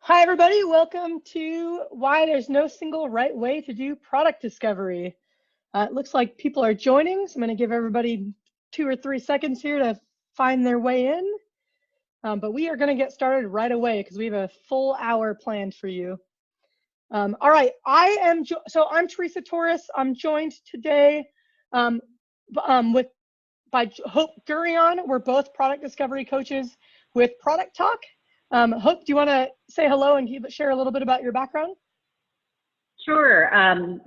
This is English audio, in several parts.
Hi, everybody. Welcome to Why There's No Single Right Way to Do Product Discovery. It looks like people are joining, so I'm going to give everybody 2 or 3 seconds here to find their way in. But we are going to get started right away because we have a full hour planned for you. All right, I'm Teresa Torres. I'm joined today by Hope Gurion. We're both product discovery coaches with Product Talk. Hope, do you want to say hello and share a little bit about your background? Sure. I'm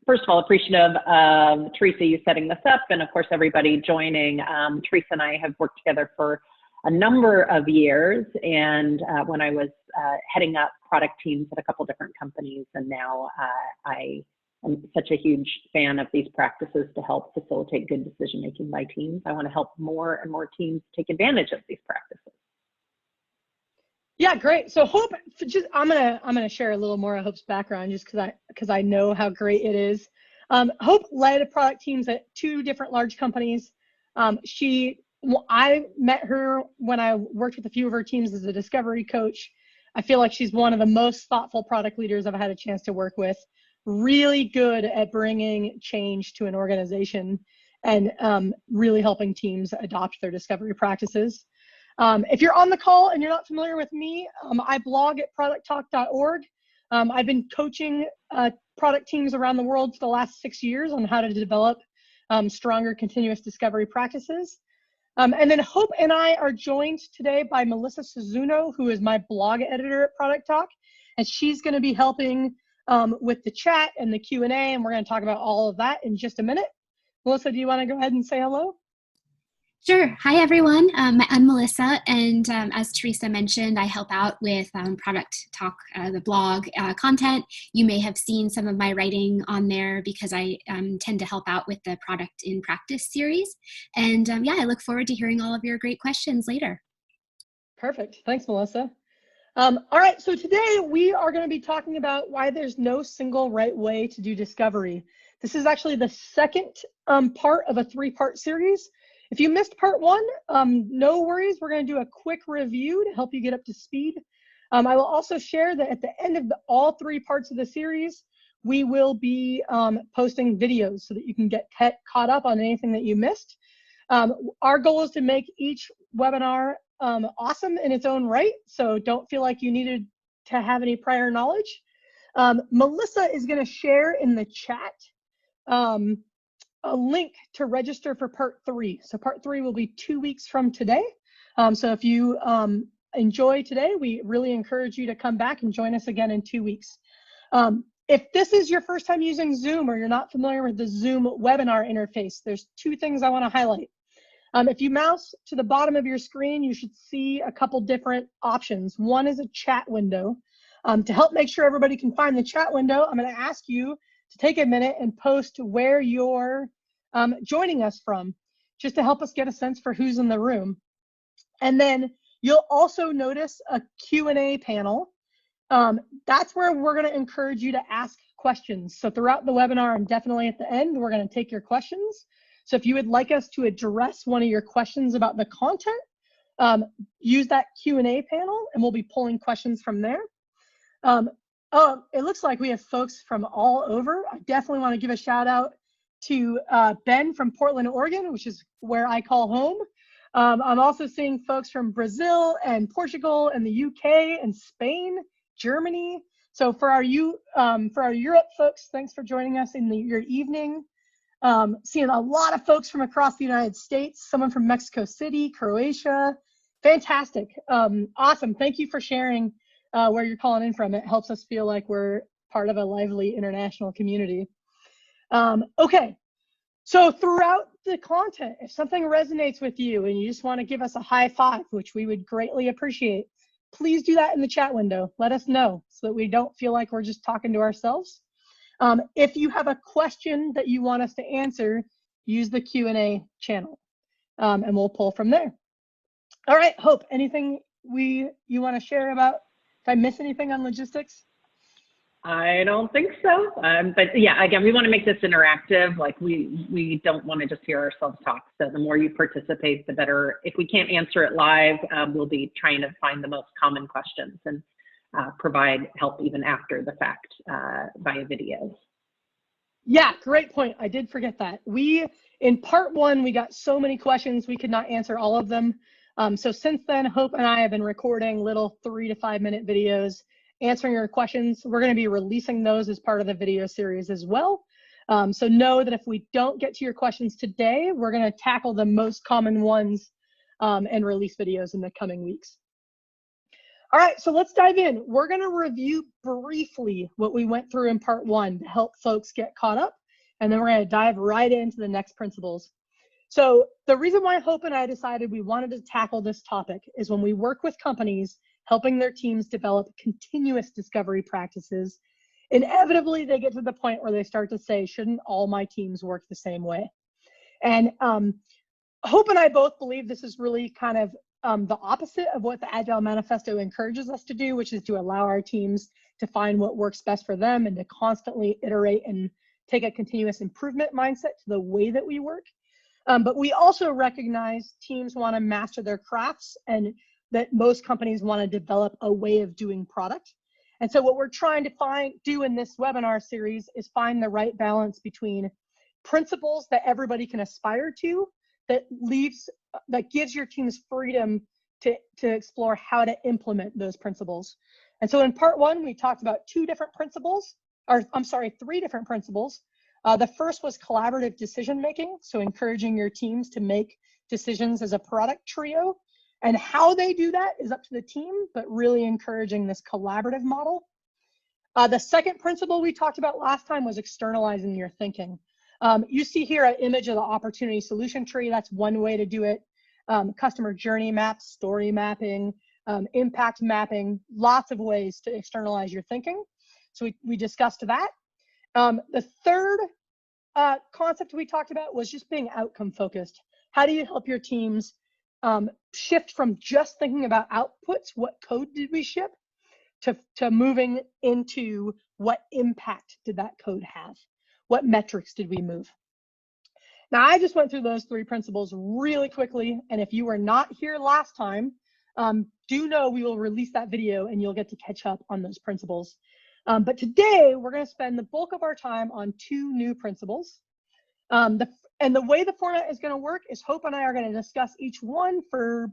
first of all appreciative of Teresa, you setting this up, and of course everybody joining. Teresa and I have worked together for a number of years, and when I was heading up product teams at a couple different companies, and now I am such a huge fan of these practices to help facilitate good decision making by teams. I want to help more and more teams take advantage of these practices. Yeah, great. So Hope, I'm gonna share a little more of Hope's background just because I know how great it is. Hope led product teams at 2 different large companies. I met her when I worked with a few of her teams as a discovery coach. I feel like she's one of the most thoughtful product leaders I've had a chance to work with. Really good at bringing change to an organization and really helping teams adopt their discovery practices. If you're on the call and you're not familiar with me, I blog at producttalk.org. I've been coaching product teams around the world for the last 6 years on how to develop stronger continuous discovery practices. And then Hope and I are joined today by Melissa Suzuno, who is my blog editor at Product Talk, and she's going to be helping with the chat and the Q&A, and we're going to talk about all of that in just a minute. Melissa, do you want to go ahead and say hello? Sure. Hi, everyone. I'm Melissa, and as Teresa mentioned, I help out with Product Talk, the blog content. You may have seen some of my writing on there because I tend to help out with the Product in Practice series. And yeah, I look forward to hearing all of your great questions later. Perfect. Thanks, Melissa. All right, so today we are going to be talking about why there's no single right way to do discovery. This is actually the second part of a 3-part series. If you missed part 1, no worries. We're going to do a quick review to help you get up to speed. I will also share that at the end of all 3 parts of the series, we will be posting videos so that you can get caught up on anything that you missed. Our goal is to make each webinar awesome in its own right, so don't feel like you needed to have any prior knowledge. Melissa is going to share in the chat a link to register for part 3. So part 3 will be 2 weeks from today. So if you enjoy today, we really encourage you to come back and join us again in 2 weeks. If this is your first time using Zoom or you're not familiar with the Zoom webinar interface, there's 2 things I want to highlight. If you mouse to the bottom of your screen, you should see a couple different options. One is a chat window. To help make sure everybody can find the chat window, I'm going to ask you to take a minute and post where you're joining us from, just to help us get a sense for who's in the room. And then you'll also notice a Q&A panel. That's where we're going to encourage you to ask questions. So throughout the webinar and definitely at the end, we're going to take your questions. So if you would like us to address one of your questions about the content, use that Q&A panel and we'll be pulling questions from there. Oh, it looks like we have folks from all over. I definitely want to give a shout out to Ben from Portland, Oregon, which is where I call home. I'm also seeing folks from Brazil and Portugal and the UK and Spain, Germany. So for our Europe folks, thanks for joining us in your evening. Seeing a lot of folks from across the United States, someone from Mexico City, Croatia. Fantastic. Awesome. Thank you for sharing where you're calling in from. It helps us feel like we're part of a lively international community. Okay, so throughout the content, if something resonates with you and you just want to give us a high five, which we would greatly appreciate, please do that in the chat window. Let us know so that we don't feel like we're just talking to ourselves. If you have a question that you want us to answer, use the Q&A channel and we'll pull from there. All right, Hope, anything you want to share about, if I miss anything on logistics? I don't think so. But yeah, again, we want to make this interactive. Like we don't want to just hear ourselves talk. So the more you participate, the better. If we can't answer it live, we'll be trying to find the most common questions. And provide help even after the fact via videos. Yeah, great point. I did forget that. In part one, we got so many questions, we could not answer all of them. So since then, Hope and I have been recording little 3 to 5 minute videos answering your questions. We're going to be releasing those as part of the video series as well. So know that if we don't get to your questions today, we're going to tackle the most common ones and release videos in the coming weeks. All right, so let's dive in. We're going to review briefly what we went through in part one to help folks get caught up, and then we're going to dive right into the next principles. So the reason why Hope and I decided we wanted to tackle this topic is when we work with companies helping their teams develop continuous discovery practices, inevitably they get to the point where they start to say, shouldn't all my teams work the same way? And Hope and I both believe this is really kind of the opposite of what the Agile Manifesto encourages us to do, which is to allow our teams to find what works best for them and to constantly iterate and take a continuous improvement mindset to the way that we work. But we also recognize teams want to master their crafts and that most companies want to develop a way of doing product. And so what we're trying to do in this webinar series is find the right balance between principles that everybody can aspire to, that gives your teams freedom to explore how to implement those principles. And so in part one, we talked about 3 different principles. The first was collaborative decision making, so encouraging your teams to make decisions as a product trio. And how they do that is up to the team, but really encouraging this collaborative model. The second principle we talked about last time was externalizing your thinking. You see here an image of the opportunity solution tree. That's one way to do it. Customer journey maps, story mapping, impact mapping, lots of ways to externalize your thinking. So we discussed that. The third concept we talked about was just being outcome focused. How do you help your teams shift from just thinking about outputs, what code did we ship, to moving into what impact did that code have? What metrics did we move? Now, I just went through those 3 principles really quickly, and if you were not here last time, do know we will release that video and you'll get to catch up on those principles. But today, we're going to spend the bulk of our time on 2 new principles. And the way the format is going to work is Hope and I are going to discuss each one for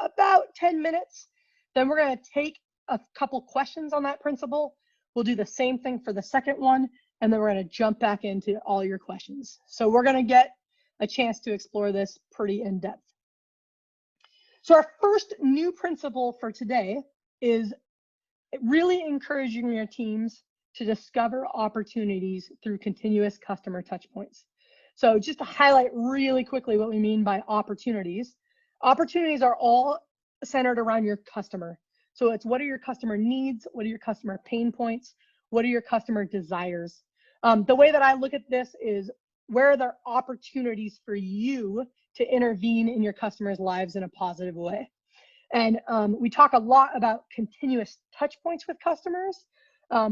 about 10 minutes. Then we're going to take a couple questions on that principle. We'll do the same thing for the second one, and then we're going to jump back into all your questions. So we're going to get a chance to explore this pretty in depth. So our first new principle for today is really encouraging your teams to discover opportunities through continuous customer touch points. So just to highlight really quickly what we mean by opportunities. Opportunities are all centered around your customer. So it's what are your customer needs? What are your customer pain points? What are your customer desires? The way that I look at this is where are there opportunities for you to intervene in your customers' lives in a positive way? And we talk a lot about continuous touch points with customers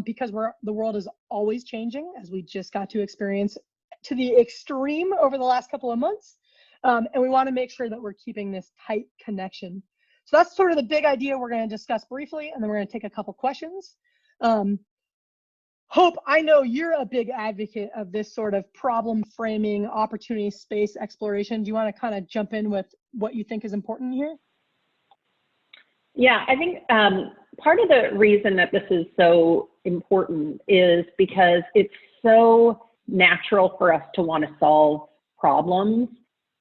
because the world is always changing, as we just got to experience to the extreme over the last couple of months. And we want to make sure that we're keeping this tight connection. So that's sort of the big idea we're going to discuss briefly, and then we're going to take a couple questions. Hope, I know you're a big advocate of this sort of problem framing, opportunity space exploration. Do you want to kind of jump in with what you think is important here? Yeah, I think part of the reason that this is so important is because it's so natural for us to want to solve problems,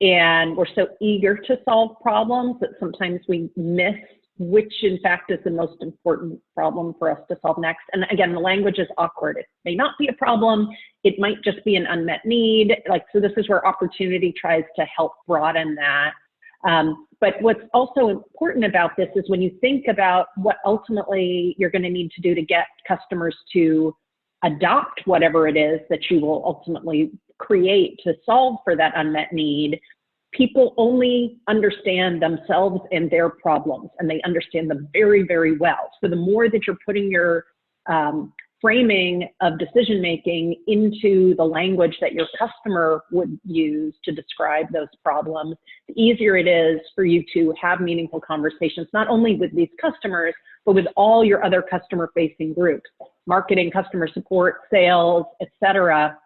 and we're so eager to solve problems that sometimes we miss which in fact is the most important problem for us to solve next. And again, the language is awkward. It may not be a problem. It might just be an unmet need. So this is where opportunity tries to help broaden that. But what's also important about this is when you think about what ultimately you're going to need to do to get customers to adopt whatever it is that you will ultimately create to solve for that unmet need, people only understand themselves and their problems, and they understand them very, very well. So the more that you're putting your framing of decision making into the language that your customer would use to describe those problems, the easier it is for you to have meaningful conversations, not only with these customers, but with all your other customer-facing groups, marketing, customer support, sales, et cetera,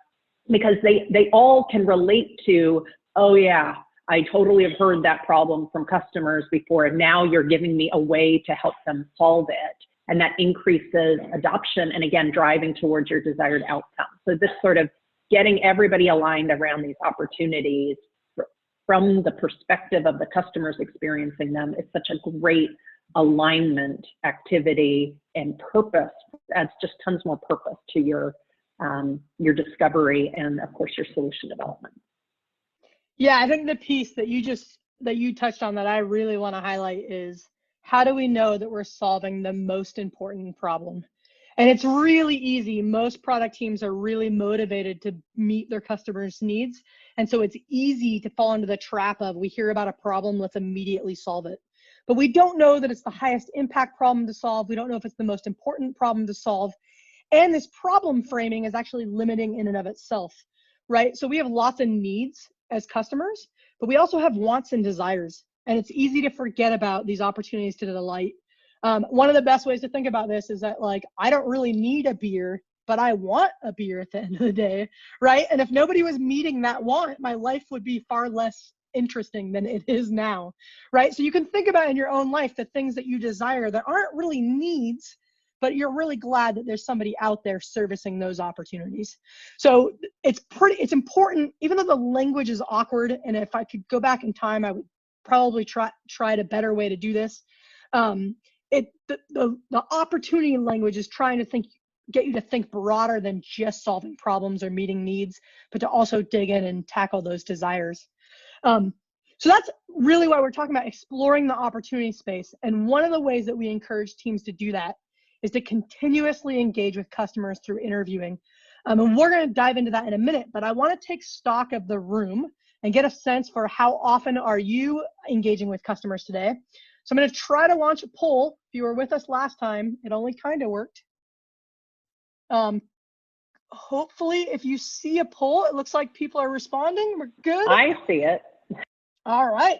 because they all can relate to, oh yeah, I totally have heard that problem from customers before, and now you're giving me a way to help them solve it. And that increases adoption and, again, driving towards your desired outcome. So this sort of getting everybody aligned around these opportunities from the perspective of the customers experiencing them is such a great alignment activity, and purpose adds just tons more purpose to your discovery and, of course, your solution development. Yeah, I think the piece that you touched on that I really want to highlight is, how do we know that we're solving the most important problem? And it's really easy. Most product teams are really motivated to meet their customers' needs. And so it's easy to fall into the trap of, we hear about a problem, let's immediately solve it. But we don't know that it's the highest impact problem to solve. We don't know if it's the most important problem to solve. And this problem framing is actually limiting in and of itself, right? So we have lots of needs as customers, but we also have wants and desires. And it's easy to forget about these opportunities to delight. One of the best ways to think about this is that, like, I don't really need a beer, but I want a beer at the end of the day, right? And if nobody was meeting that want, my life would be far less interesting than it is now, right? So you can think about in your own life the things that you desire that aren't really needs, but you're really glad that there's somebody out there servicing those opportunities. So it's important, even though the language is awkward, and if I could go back in time, I would probably try a better way to do this. The opportunity language is trying to get you to think broader than just solving problems or meeting needs, but to also dig in and tackle those desires. So that's really why we're talking about exploring the opportunity space. And one of the ways that we encourage teams to do that is to continuously engage with customers through interviewing. And we're going to dive into that in a minute, but I want to take stock of the room and get a sense for how often are you engaging with customers today. So I'm going to try to launch a poll. If you were with us last time, it only kind of worked. Hopefully, if you see a poll, it looks like people are responding. We're good. I see it. All right.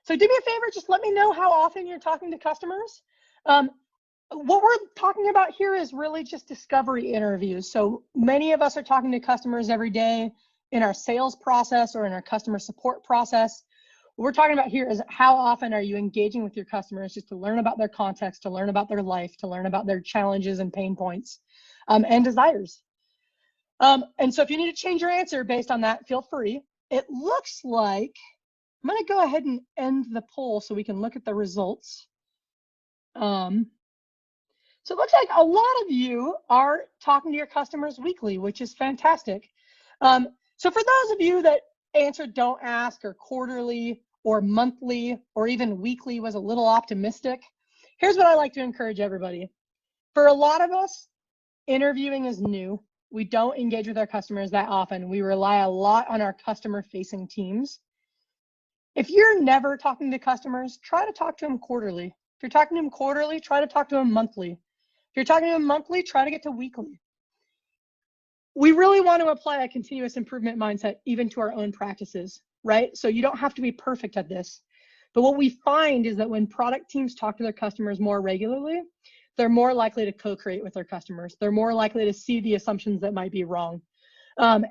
So do me a favor, just let me know how often you're talking to customers. What we're talking about here is really just discovery interviews. So many of us are talking to customers every day in our sales process or in our customer support process. What we're talking about here is, how often are you engaging with your customers just to learn about their context, to learn about their life, to learn about their challenges and pain points and desires. And so if you need to change your answer based on that, feel free. It looks like, I'm going to go ahead and end the poll so we can look at the results. So it looks like a lot of you are talking to your customers weekly, which is fantastic. So for those of you that answered don't ask, or quarterly or monthly or even weekly was a little optimistic, here's what I like to encourage everybody. For a lot of us, interviewing is new. We don't engage with our customers that often. We rely a lot on our customer-facing teams. If you're never talking to customers, try to talk to them quarterly. If you're talking to them quarterly, try to talk to them monthly. If you're talking to them monthly, try to get to weekly. We really want to apply a continuous improvement mindset even to our own practices, right? So you don't have to be perfect at this. But what we find is that when product teams talk to their customers more regularly, they're more likely to co-create with their customers. They're more likely to see the assumptions that might be wrong. And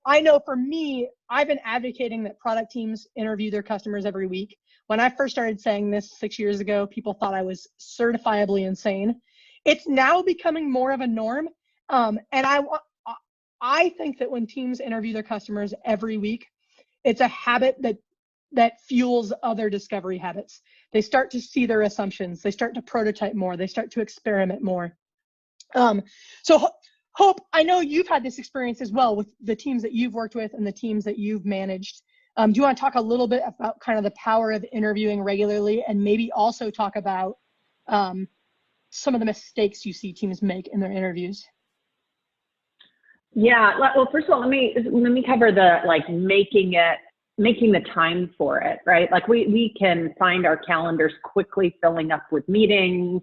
I know for me, I've been advocating that product teams interview their customers every week. When I first started saying this 6 years ago, people thought I was certifiably insane. It's now becoming more of a norm. And I think that when teams interview their customers every week, it's a habit that fuels other discovery habits. They start to see their assumptions. They start to prototype more. They start to experiment more. So Hope, I know you've had this experience as well with the teams that you've worked with and the teams that you've managed. Do you want to talk a little bit about kind of the power of interviewing regularly, and maybe also talk about some of the mistakes you see teams make in their interviews? Yeah, well, first of all, let me cover the, like, making the time for it, right? Like we can find our calendars quickly filling up with meetings,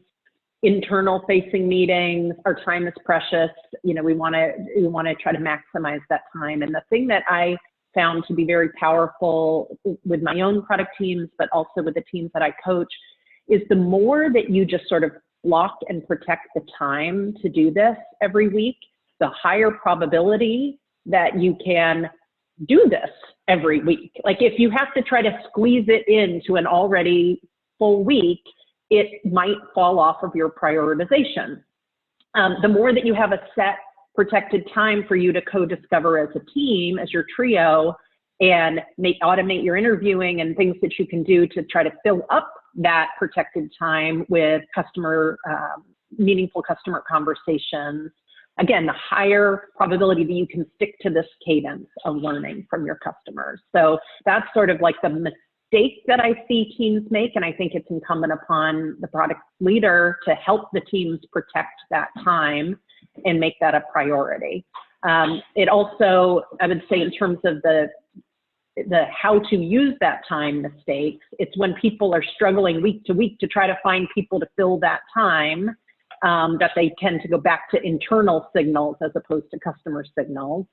internal facing meetings. Our time is precious. You know, we want to try to maximize that time. And the thing that I found to be very powerful with my own product teams, but also with the teams that I coach, is the more that you just sort of block and protect the time to do this every week, the higher probability that you can do this every week. Like if you have to try to squeeze it into an already full week, it might fall off of your prioritization. The more that you have a set protected time for you to co-discover as a team, as your trio, and automate your interviewing and things that you can do to try to fill up that protected time with meaningful customer conversations. Again, the higher probability that you can stick to this cadence of learning from your customers. So that's sort of like the mistake that I see teams make, and I think it's incumbent upon the product leader to help the teams protect that time and make that a priority. It also, I would say, in terms of the how to use that time mistakes, it's when people are struggling week to week to try to find people to fill that time, that they tend to go back to internal signals as opposed to customer signals.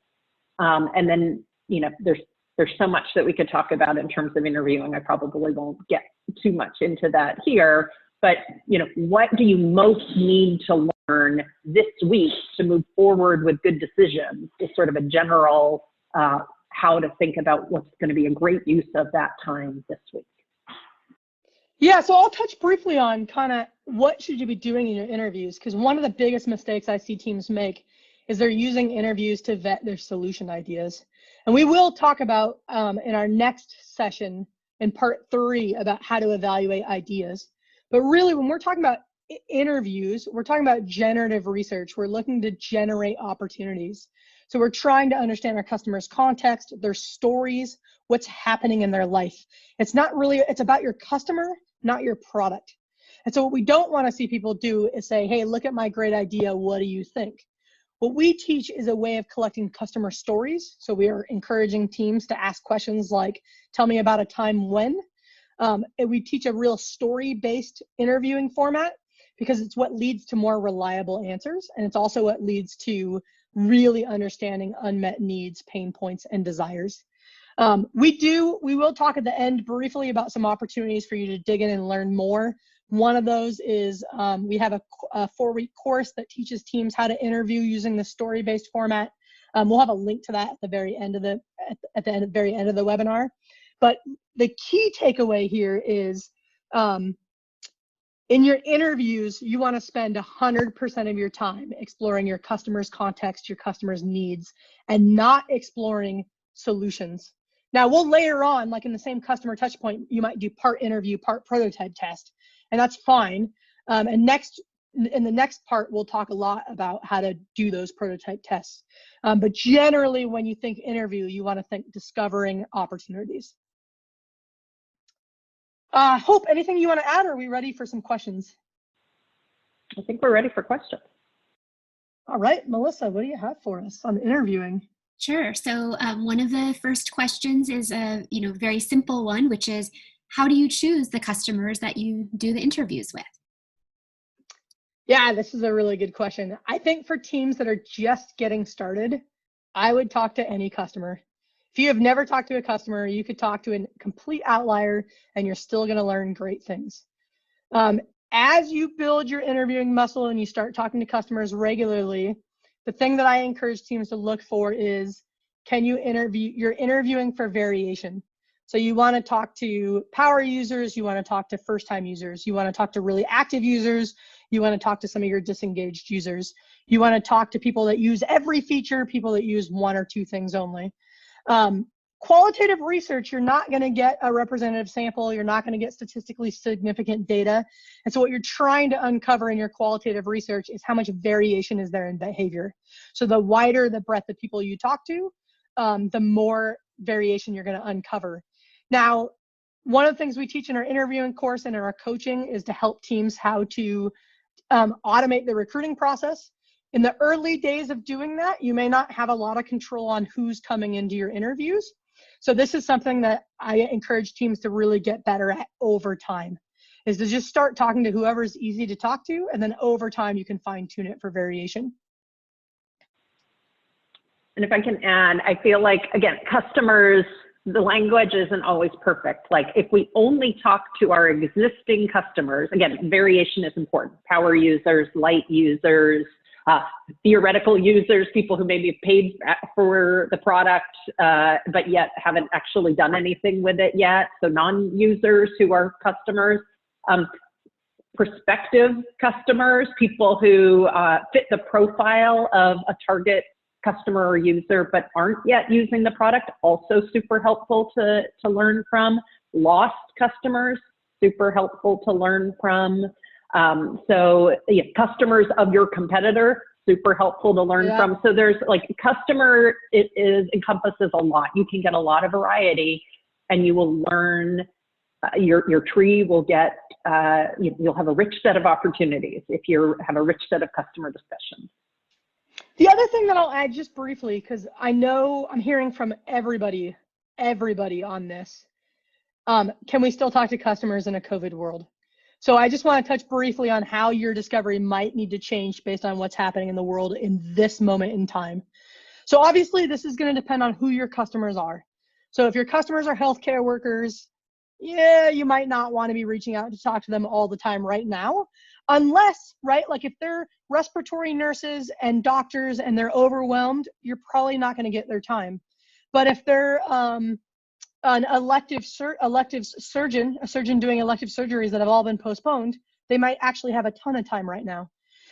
And then, you know, there's so much that we could talk about in terms of interviewing. I probably won't get too much into that here, but, you know, what do you most need to learn this week to move forward with good decisions is sort of a general how to think about what's going to be a great use of that time this week. Yeah, so I'll touch briefly on kind of what should you be doing in your interviews, because one of the biggest mistakes I see teams make is they're using interviews to vet their solution ideas. And we will talk about in our next session in part 3 about how to evaluate ideas. But really, when we're talking about interviews, we're talking about generative research. We're looking to generate opportunities. So we're trying to understand our customers' context, their stories, what's happening in their life. It's about your customer, not your product. And so what we don't want to see people do is say, hey, look at my great idea, what do you think? What we teach is a way of collecting customer stories. So we are encouraging teams to ask questions like, tell me about a time when. And we teach a real story-based interviewing format because it's what leads to more reliable answers. And it's also what leads to really understanding unmet needs, pain points, and desires. We will talk at the end briefly about some opportunities for you to dig in and learn more. One of those is we have a 4-week course that teaches teams how to interview using the story-based format. We'll have a link to that at the very end of the webinar. But the key takeaway here is in your interviews, you want to spend 100% of your time exploring your customer's context, your customer's needs, and not exploring solutions. Now, we'll layer on, like in the same customer touch point, you might do part interview, part prototype test, and that's fine. And in the next part, we'll talk a lot about how to do those prototype tests. But generally, when you think interview, you want to think discovering opportunities. Hope, anything you want to add, or are we ready for some questions? I think we're ready for questions. All right, Melissa, what do you have for us on interviewing? Sure. So one of the first questions is a very simple one, which is, how do you choose the customers that you do the interviews with? Yeah, this is a really good question. I think for teams that are just getting started, I would talk to any customer. If you have never talked to a customer, you could talk to a complete outlier and you're still going to learn great things. As you build your interviewing muscle and you start talking to customers regularly, the thing that I encourage teams to look for is, you're interviewing for variation. So you want to talk to power users, you want to talk to first-time users, you want to talk to really active users, you want to talk to some of your disengaged users, you want to talk to people that use every feature, people that use 1 or 2 things only. Qualitative research, you're not going to get a representative sample, you're not going to get statistically significant data. And so what you're trying to uncover in your qualitative research is how much variation is there in behavior. So the wider the breadth of people you talk to, the more variation you're going to uncover. Now, one of the things we teach in our interviewing course and in our coaching is to help teams how to automate the recruiting process. In the early days of doing that, you may not have a lot of control on who's coming into your interviews. So this is something that I encourage teams to really get better at over time. is to just start talking to whoever's easy to talk to, and then over time you can fine tune it for variation. And if I can add, I feel like, again, customers, the language isn't always perfect. Like if we only talk to our existing customers, again, variation is important. Power users, light users, theoretical users, people who maybe have paid for the product, but yet haven't actually done anything with it yet. So non-users who are customers, prospective customers, people who fit the profile of a target customer or user but aren't yet using the product, also super helpful to learn from. Lost customers, super helpful to learn from. So yeah, customers of your competitor, super helpful to learn from. So there's like customer, encompasses a lot. You can get a lot of variety and you will learn, your tree will get, you'll have a rich set of opportunities if you have a rich set of customer discussions. The other thing that I'll add just briefly, because I know I'm hearing from everybody on this, can we still talk to customers in a COVID world? So I just want to touch briefly on how your discovery might need to change based on what's happening in the world in this moment in time. So obviously this is going to depend on who your customers are. So if your customers are healthcare workers, yeah, you might not want to be reaching out to talk to them all the time right now, unless, right, like if they're respiratory nurses and doctors and they're overwhelmed, you're probably not going to get their time. But if they're an elective surgeon, a surgeon doing elective surgeries that have all been postponed, they might actually have a ton of time right now.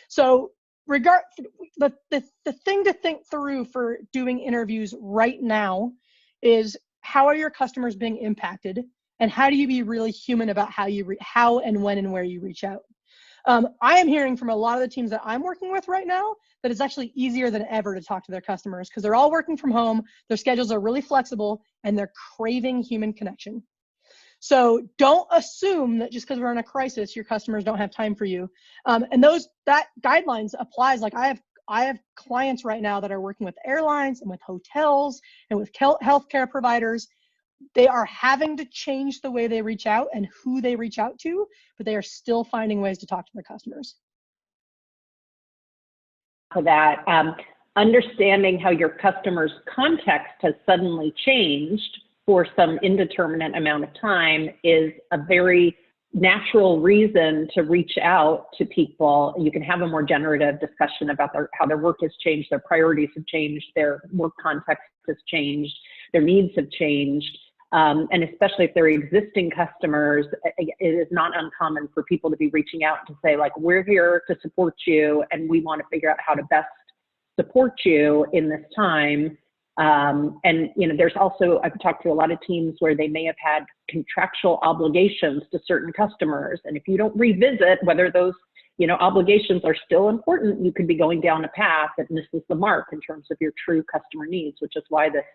So the thing to think through for doing interviews right now is, how are your customers being impacted? And how do you be really human about how and when and where you reach out? I am hearing from a lot of the teams that I'm working with right now that it's actually easier than ever to talk to their customers because they're all working from home, their schedules are really flexible, and they're craving human connection. So don't assume that just because we're in a crisis, your customers don't have time for you. And that guidelines applies. Like I have clients right now that are working with airlines and with hotels and with healthcare providers. They are having to change the way they reach out and who they reach out to, but they are still finding ways to talk to their customers. For that, understanding how your customer's context has suddenly changed for some indeterminate amount of time is a very natural reason to reach out to people. You can have a more generative discussion about how their work has changed, their priorities have changed, their work context has changed, their needs have changed. And especially if they're existing customers, it is not uncommon for people to be reaching out to say, like, we're here to support you and we want to figure out how to best support you in this time. And, you know, there's also, I've talked to a lot of teams where they may have had contractual obligations to certain customers. And if you don't revisit whether those, you know, obligations are still important, you could be going down a path that misses the mark in terms of your true customer needs, which is why this,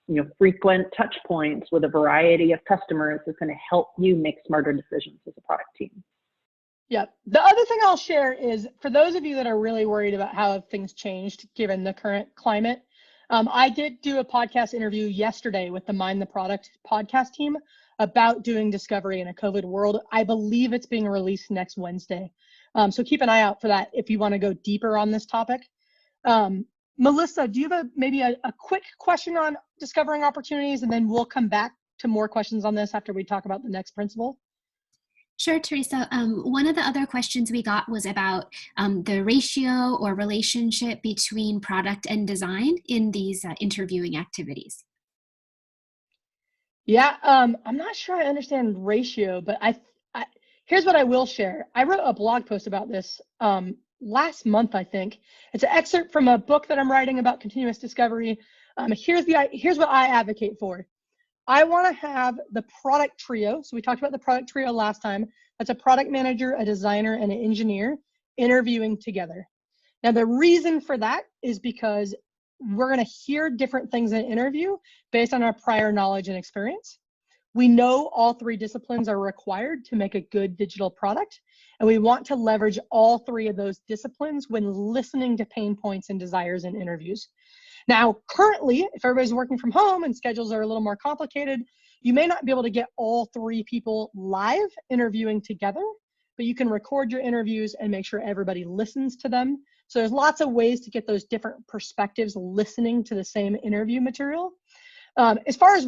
you know, frequent touch points with a variety of customers is going to help you make smarter decisions as a product team. Yeah. The other thing I'll share is, for those of you that are really worried about how things changed given the current climate, I did do a podcast interview yesterday with the Mind the Product podcast team about doing discovery in a COVID world. I believe it's being released next Wednesday. So keep an eye out for that if you want to go deeper on this topic. Melissa, do you have maybe a quick question on discovering opportunities, and then we'll come back to more questions on this after we talk about the next principle? Sure, Teresa. One of the other questions we got was about the ratio or relationship between product and design in these interviewing activities. Yeah, I'm not sure I understand ratio, but here's what I will share. I wrote a blog post about this last month, I think. It's an excerpt from a book that I'm writing about continuous discovery. Here's what I advocate for. I want to have the product trio. So we talked about the product trio last time. That's a product manager, a designer, and an engineer interviewing together. Now, the reason for that is because we're going to hear different things in an interview based on our prior knowledge and experience. We know all three disciplines are required to make a good digital product, and we want to leverage all three of those disciplines when listening to pain points and desires in interviews. Now, currently, if everybody's working from home and schedules are a little more complicated, You may not be able to get all 3 people live interviewing together, but you can record your interviews and make sure everybody listens to them. So there's lots of ways to get those different perspectives listening to the same interview material. As far as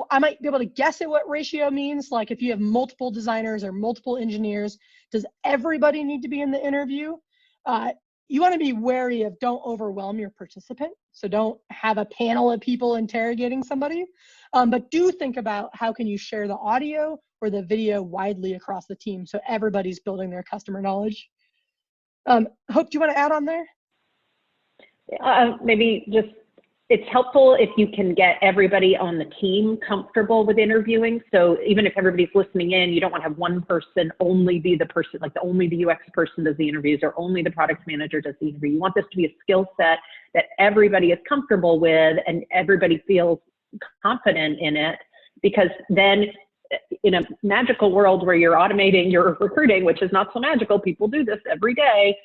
I might be able to guess at what ratio means. Like if you have multiple designers or multiple engineers, does everybody need to be in the interview? You want to be wary of, don't overwhelm your participant. So don't have a panel of people interrogating somebody, but do think about how can you share the audio or the video widely across the team so everybody's building their customer knowledge. Hope, do you want to add on there? Maybe just, it's helpful if you can get everybody on the team comfortable with interviewing. So even if everybody's listening in, you don't want to have one person only be the person, like only the UX person does the interviews or only the product manager does the interview. You want this to be a skill set that everybody is comfortable with and everybody feels confident in it, because then in a magical world where you're automating your recruiting, which is not so magical, people do this every day,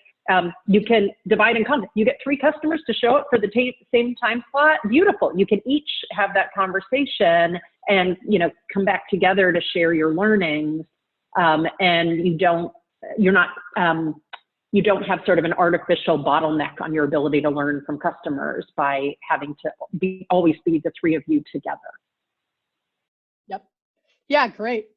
you can divide and conquer. You get 3 customers to show up for the same time slot. Beautiful. You can each have that conversation and, you know, come back together to share your learnings. And you don't have sort of an artificial bottleneck on your ability to learn from customers by having to always be the 3 of you together. Yep. Yeah, great.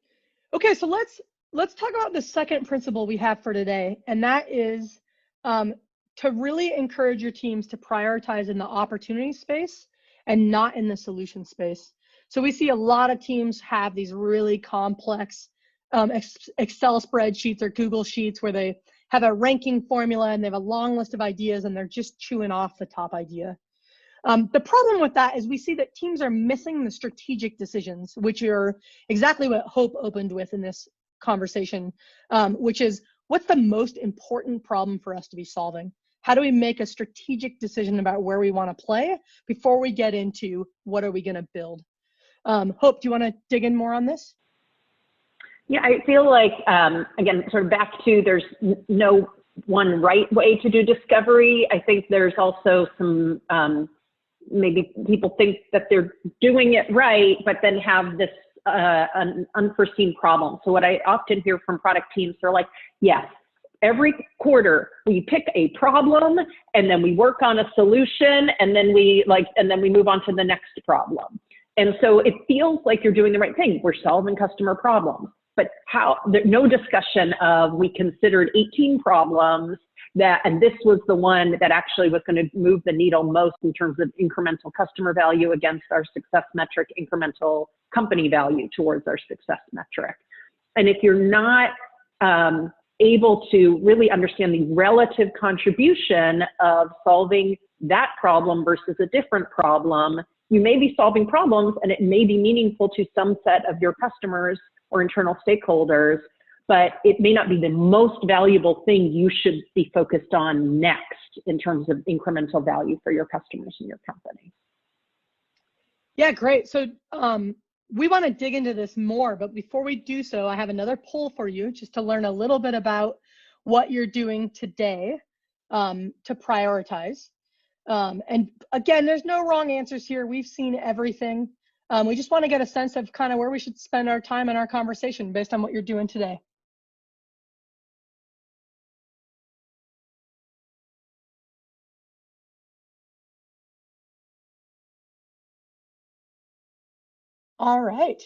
Okay, so let's talk about the second principle we have for today, and that is to really encourage your teams to prioritize in the opportunity space and not in the solution space. So we see a lot of teams have these really complex Excel spreadsheets or Google Sheets where they have a ranking formula and they have a long list of ideas and they're just chewing off the top idea. The problem with that is we see that teams are missing the strategic decisions, which are exactly what Hope opened with in this conversation, which is, what's the most important problem for us to be solving? How do we make a strategic decision about where we want to play before we get into what are we going to build? Hope, do you want to dig in more on this? Yeah, I feel like, again, sort of back to there's no one right way to do discovery. I think there's also some, maybe people think that they're doing it right, but then have this an unforeseen problem. So what I often hear from product teams, they're like, yes, every quarter we pick a problem and then we work on a solution and then we move on to the next problem. And so it feels like you're doing the right thing. We're solving customer problems, but no discussion of, we considered 18 problems and this was the one that actually was going to move the needle most in terms of incremental customer value against our success metric, incremental company value towards our success metric. And if you're not able to really understand the relative contribution of solving that problem versus a different problem, you may be solving problems and it may be meaningful to some set of your customers or internal stakeholders, but it may not be the most valuable thing you should be focused on next in terms of incremental value for your customers and your company. Yeah, great. So we want to dig into this more, but before we do so, I have another poll for you just to learn a little bit about what you're doing today to prioritize. And again, there's no wrong answers here. We've seen everything. We just want to get a sense of kind of where we should spend our time in our conversation based on what you're doing today. All right.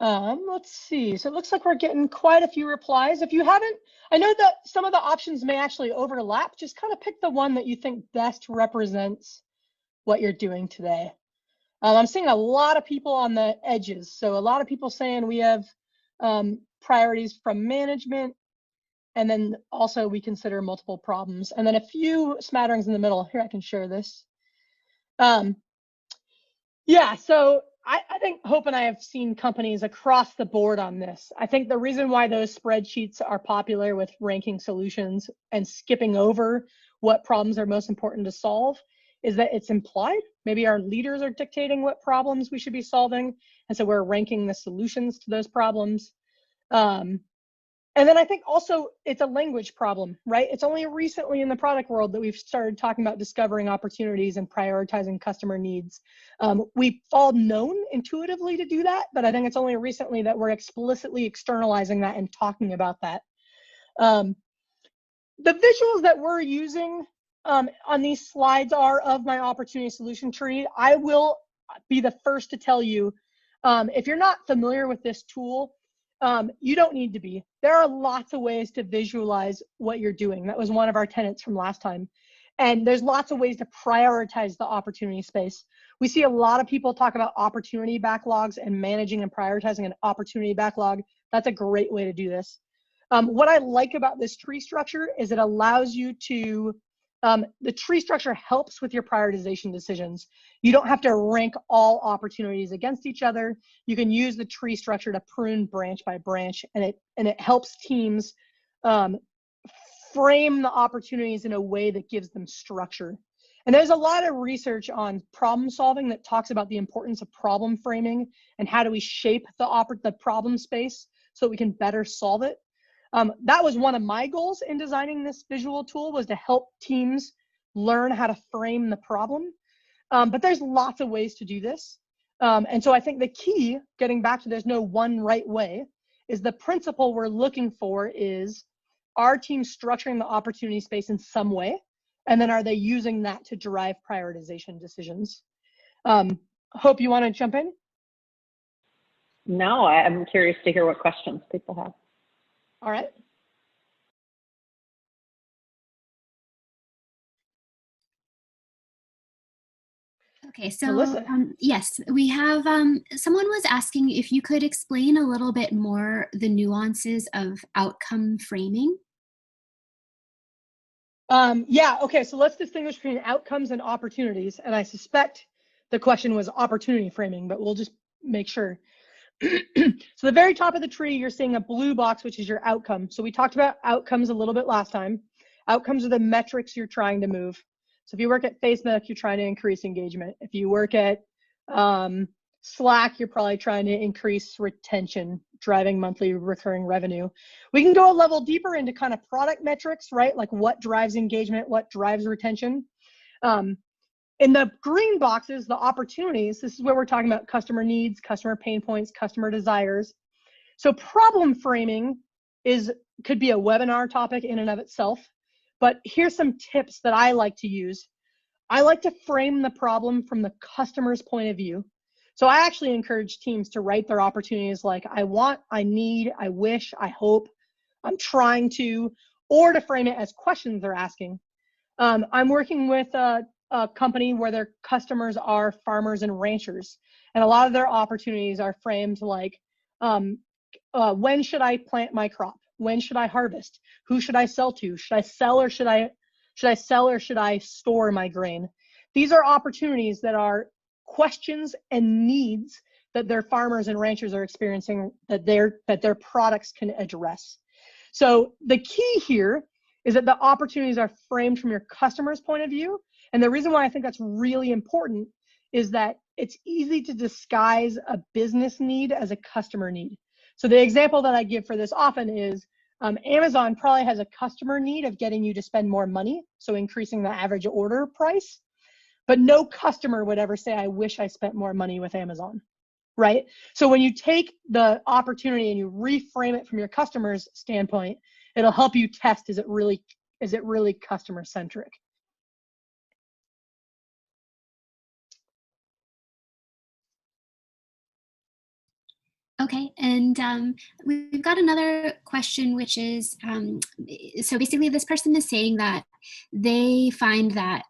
Let's see. So it looks like we're getting quite a few replies. If you haven't, I know that some of the options may actually overlap. Just kind of pick the one that you think best represents what you're doing today. I'm seeing a lot of people on the edges. So a lot of people saying we have priorities from management, and then also we consider multiple problems, and then a few smatterings in the middle. Here, I can share this. Yeah, so I think Hope and I have seen companies across the board on this. I think the reason why those spreadsheets are popular with ranking solutions and skipping over what problems are most important to solve is that it's implied. Maybe our leaders are dictating what problems we should be solving, and so we're ranking the solutions to those problems. And And then I think also it's a language problem, right? It's only recently in the product world that we've started talking about discovering opportunities and prioritizing customer needs. We've all known intuitively to do that, but I think it's only recently that we're explicitly externalizing that and talking about that. The visuals that we're using on these slides are of my opportunity solution tree. I will be the first to tell you, if you're not familiar with this tool, you don't need to be. There are lots of ways to visualize what you're doing. That was one of our tenets from last time. And there's lots of ways to prioritize the opportunity space. We see a lot of people talk about opportunity backlogs and managing and prioritizing an opportunity backlog. That's a great way to do this. What I like about this tree structure is it allows you to, the tree structure helps with your prioritization decisions. You don't have to rank all opportunities against each other. You can use the tree structure to prune branch by branch, and it helps teams frame the opportunities in a way that gives them structure. And there's a lot of research on problem solving that talks about the importance of problem framing and how do we shape the problem space so that we can better solve it. That was one of my goals in designing this visual tool, was to help teams learn how to frame the problem. But there's lots of ways to do this. And so I think the key, getting back to there's no one right way, is the principle we're looking for is, are teams structuring the opportunity space in some way? And then are they using that to drive prioritization decisions? Hope you want to jump in? No, I'm curious to hear what questions people have. All right. Okay, so yes, we have, someone was asking if you could explain a little bit more the nuances of outcome framing. Yeah, okay, so let's distinguish between outcomes and opportunities. And I suspect the question was opportunity framing, but we'll just make sure. So the very top of the tree, you're seeing a blue box, which is your outcome. So we talked about outcomes a little bit last time. Outcomes are the metrics you're trying to move. So if you work at Facebook, you're trying to increase engagement. If you work at Slack, you're probably trying to increase retention, driving monthly recurring revenue. We can go a level deeper into kind of product metrics, right? Like what drives engagement, what drives retention. In the green boxes, the opportunities, this is where we're talking about customer needs, customer pain points, customer desires. So problem framing could be a webinar topic in and of itself, but here's some tips that I like to use. I like to frame the problem from the customer's point of view. So I actually encourage teams to write their opportunities like I want, I need, I wish, I hope, I'm trying to, or to frame it as questions they're asking. I'm working with a company where their customers are farmers and ranchers, and a lot of their opportunities are framed like, when should I plant my crop? When should I harvest? Who should I sell to? Should I sell or should I store my grain? These are opportunities that are questions and needs that their farmers and ranchers are experiencing that their products can address. So the key here is that the opportunities are framed from your customer's point of view. And the reason why I think that's really important is that it's easy to disguise a business need as a customer need. So the example that I give for this often is Amazon probably has a customer need of getting you to spend more money, so increasing the average order price, but no customer would ever say, I wish I spent more money with Amazon, right? So when you take the opportunity and you reframe it from your customer's standpoint, it'll help you test, is it really customer centric? Okay, and we've got another question, which is, so basically this person is saying that they find that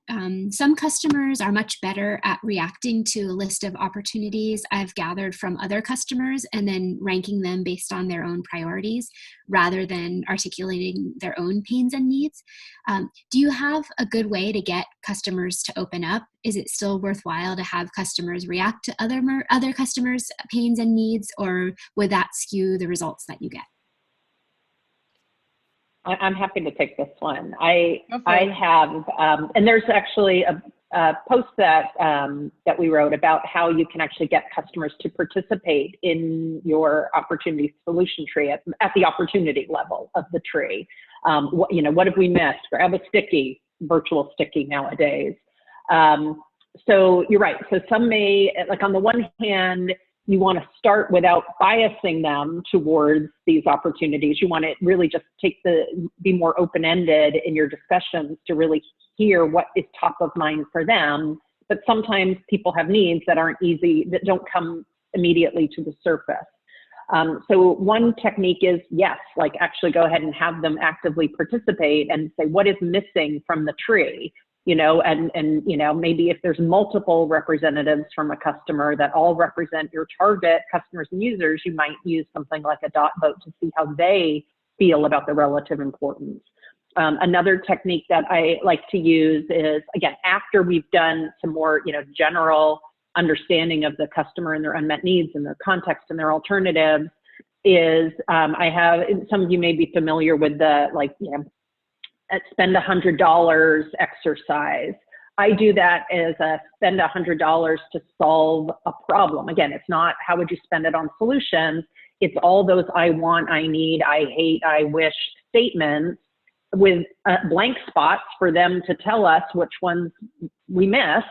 some customers are much better at reacting to a list of opportunities I've gathered from other customers and then ranking them based on their own priorities rather than articulating their own pains and needs. Do you have a good way to get customers to open up? Is it still worthwhile to have customers react to other customers' pains and needs, or would that skew the results that you get? I'm happy to take this one. I have, and there's actually post that that we wrote about how you can actually get customers to participate in your opportunity solution tree at the opportunity level of the tree. What have we missed? Grab a sticky, virtual sticky nowadays. So you're right. So some may, like on the one hand, you want to start without biasing them towards these opportunities. You want to really just be more open-ended in your discussions to really hear what is top of mind for them. But sometimes people have needs that aren't easy, that don't come immediately to the surface. So one technique is, yes, like actually go ahead and have them actively participate and say, what is missing from the tree? And maybe if there's multiple representatives from a customer that all represent your target customers and users, you might use something like a dot vote to see how they feel about the relative importance. Another technique that I like to use is, again, after we've done some more, general understanding of the customer and their unmet needs and their context and their alternatives, is I have, some of you may be familiar with the spend $100 exercise. I do that as a spend $100 to solve a problem. Again, it's not how would you spend it on solutions. It's all those I want, I need, I hate, I wish statements with blank spots for them to tell us which ones we missed.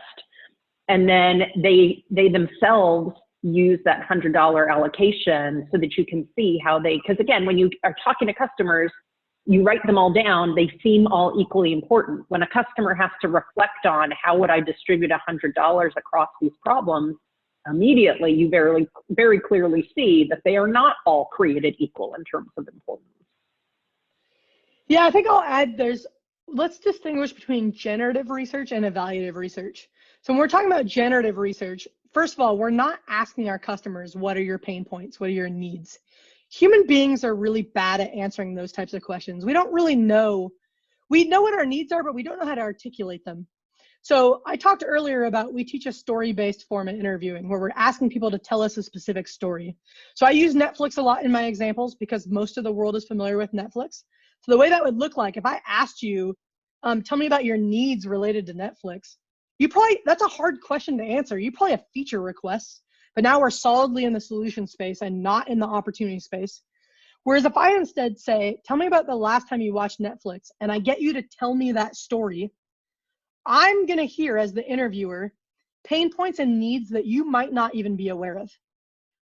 And then they themselves use that $100 allocation so that you can see how because again, when you are talking to customers, you write them all down, they seem all equally important. When a customer has to reflect on how would I distribute $100 across these problems, immediately you very, very clearly see that they are not all created equal in terms of importance. Yeah, I think I'll add let's distinguish between generative research and evaluative research. So when we're talking about generative research, first of all, we're not asking our customers, what are your pain points? What are your needs? Human beings are really bad at answering those types of questions. We don't really know. We know what our needs are, but we don't know how to articulate them. So I talked earlier about, we teach a story-based form of interviewing where we're asking people to tell us a specific story. So I use Netflix a lot in my examples because most of the world is familiar with Netflix. So the way that would look like, if I asked you, tell me about your needs related to Netflix, that's a hard question to answer. You probably have feature requests, but now we're solidly in the solution space and not in the opportunity space. Whereas if I instead say, tell me about the last time you watched Netflix, and I get you to tell me that story, I'm going to hear, as the interviewer, pain points and needs that you might not even be aware of,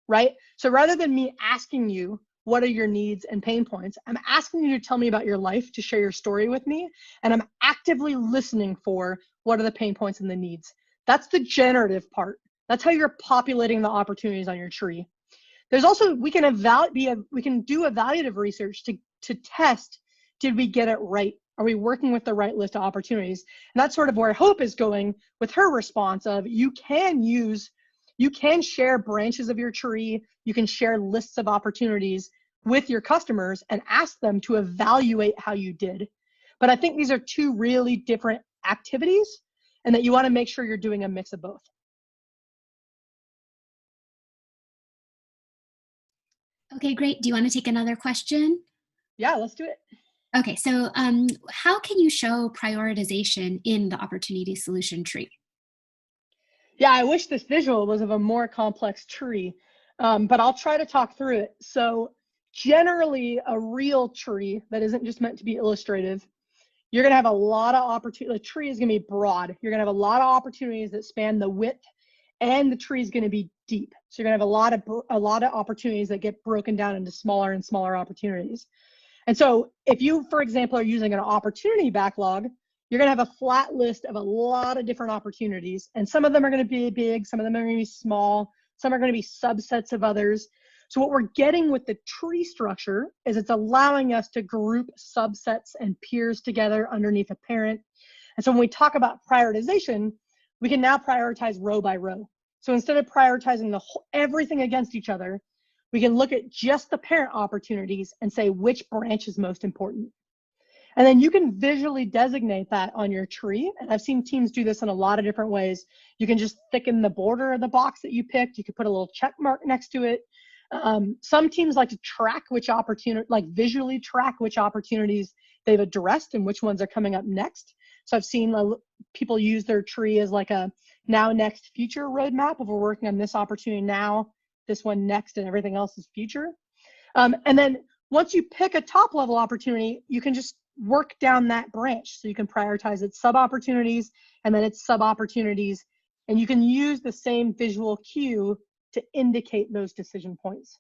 right? So rather than me asking you, what are your needs and pain points, I'm asking you to tell me about your life, to share your story with me, and I'm actively listening for what are the pain points and the needs. That's the generative part. That's how you're populating the opportunities on your tree. There's also, we can do evaluative research to test, did we get it right? Are we working with the right list of opportunities? And that's sort of where Hope is going with her response of, you can share branches of your tree, you can share lists of opportunities with your customers and ask them to evaluate how you did. But I think these are two really different activities, and that you want to make sure you're doing a mix of both. Okay, great. Do you want to take another question? Yeah, let's do it. Okay, so how can you show prioritization in the opportunity solution tree? Yeah, I wish this visual was of a more complex tree, but I'll try to talk through it. So generally, a real tree that isn't just meant to be illustrative, you're going to have a lot of opportunity. The tree is going to be broad. You're going to have a lot of opportunities that span the width, and the tree is going to be deep. So you're going to have a lot of opportunities that get broken down into smaller and smaller opportunities. And so if you, for example, are using an opportunity backlog, you're going to have a flat list of a lot of different opportunities. And some of them are going to be big, some of them are going to be small, some are going to be subsets of others. So what we're getting with the tree structure is it's allowing us to group subsets and peers together underneath a parent. And so when we talk about prioritization, we can now prioritize row by row. So instead of prioritizing everything against each other, we can look at just the parent opportunities and say which branch is most important. And then you can visually designate that on your tree. And I've seen teams do this in a lot of different ways. You can just thicken the border of the box that you picked. You could put a little check mark next to it. Some teams like to track which opportunity, like visually track which opportunities they've addressed and which ones are coming up next. So I've seen people use their tree as like a now, next, future roadmap of we're working on this opportunity now, this one next, and everything else is future. And then once you pick a top level opportunity, you can just work down that branch. So you can prioritize its sub opportunities and then its sub opportunities, and you can use the same visual cue to indicate those decision points.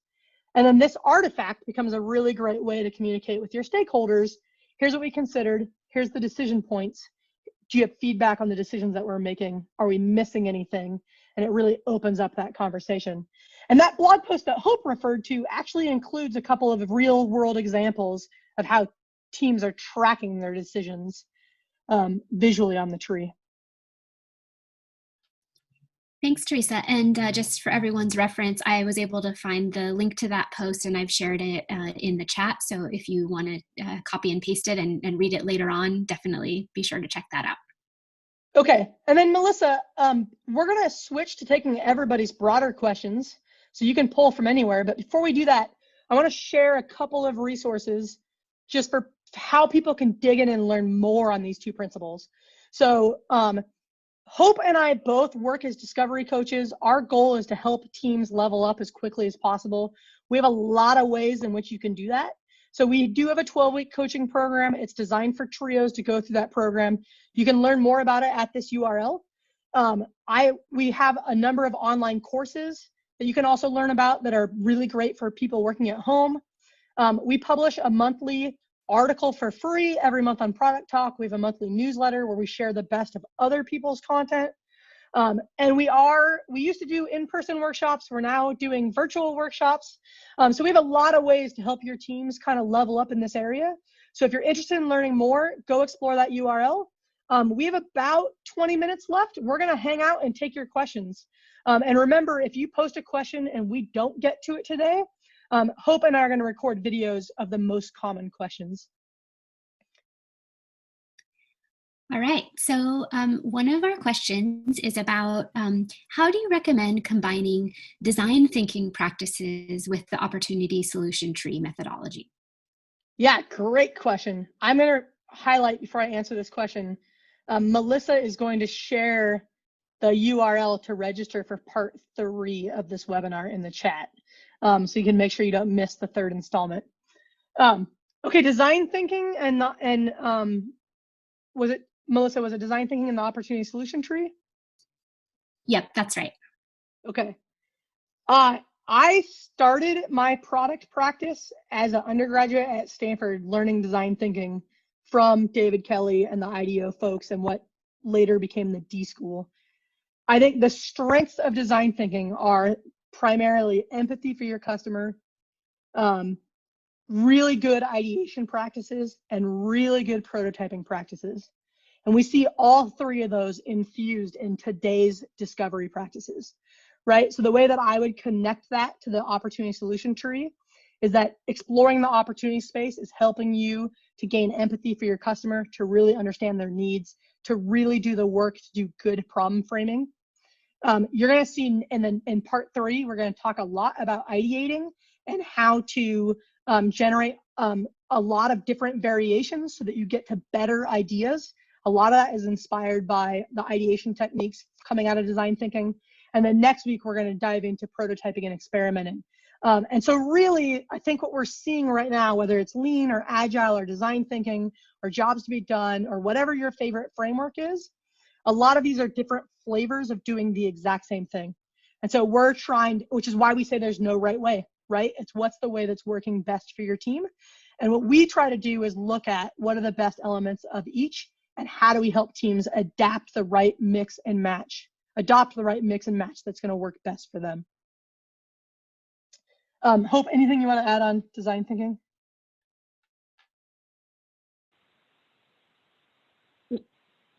And then this artifact becomes a really great way to communicate with your stakeholders. Here's what we considered. Here's the decision points. Do you have feedback on the decisions that we're making? Are we missing anything? And it really opens up that conversation. And that blog post that Hope referred to actually includes a couple of real world examples of how teams are tracking their decisions visually on the tree. Thanks, Teresa. And just for everyone's reference, I was able to find the link to that post and I've shared it in the chat. So if you want to copy and paste it and read it later on, definitely be sure to check that out. Okay, and then Melissa, we're gonna switch to taking everybody's broader questions. So you can pull from anywhere, but before we do that, I wanna share a couple of resources just for how people can dig in and learn more on these two principles. So Hope and I both work as discovery coaches. Our goal is to help teams level up as quickly as possible. We have a lot of ways in which you can do that. So we do have a 12-week coaching program. It's designed for trios to go through that program. You can learn more about it at this URL. We have a number of online courses that you can also learn about that are really great for people working at home. We publish a monthly article for free every month on Product Talk. We have a monthly newsletter where we share the best of other people's content. And we used to do in-person workshops. We're now doing virtual workshops. So we have a lot of ways to help your teams kind of level up in this area. So if you're interested in learning more, go explore that URL. We have about 20 minutes left. We're gonna hang out and take your questions. And remember, if you post a question and we don't get to it today, Hope and I are going to record videos of the most common questions. All right, so one of our questions is about how do you recommend combining design thinking practices with the opportunity solution tree methodology? Yeah, great question. I'm going to highlight before I answer this question, Melissa is going to share the URL to register for part 3 of this webinar in the chat. So you can make sure you don't miss the 3rd installment. Okay, design thinking and was it, Melissa, was it design thinking in the opportunity solution tree? Yep, that's right. Okay. I started my product practice as an undergraduate at Stanford learning design thinking from David Kelly and the IDEO folks and what later became the D School. I think the strengths of design thinking are primarily empathy for your customer, really good ideation practices, and really good prototyping practices. And we see all 3 of those infused in today's discovery practices, right? So the way that I would connect that to the opportunity solution tree is that exploring the opportunity space is helping you to gain empathy for your customer, to really understand their needs, to really do the work to do good problem framing. You're going to see in part 3, we're going to talk a lot about ideating and how to generate a lot of different variations so that you get to better ideas. A lot of that is inspired by the ideation techniques coming out of design thinking. And then next week, we're going to dive into prototyping and experimenting. And so really, I think what we're seeing right now, whether it's lean or agile or design thinking or jobs to be done or whatever your favorite framework is, a lot of these are different flavors of doing the exact same thing. And so we're trying, which is why we say there's no right way, right? It's what's the way that's working best for your team. And what we try to do is look at what are the best elements of each and how do we help teams adapt the right mix and match, adopt the right mix and match that's going to work best for them. Hope, anything you want to add on design thinking?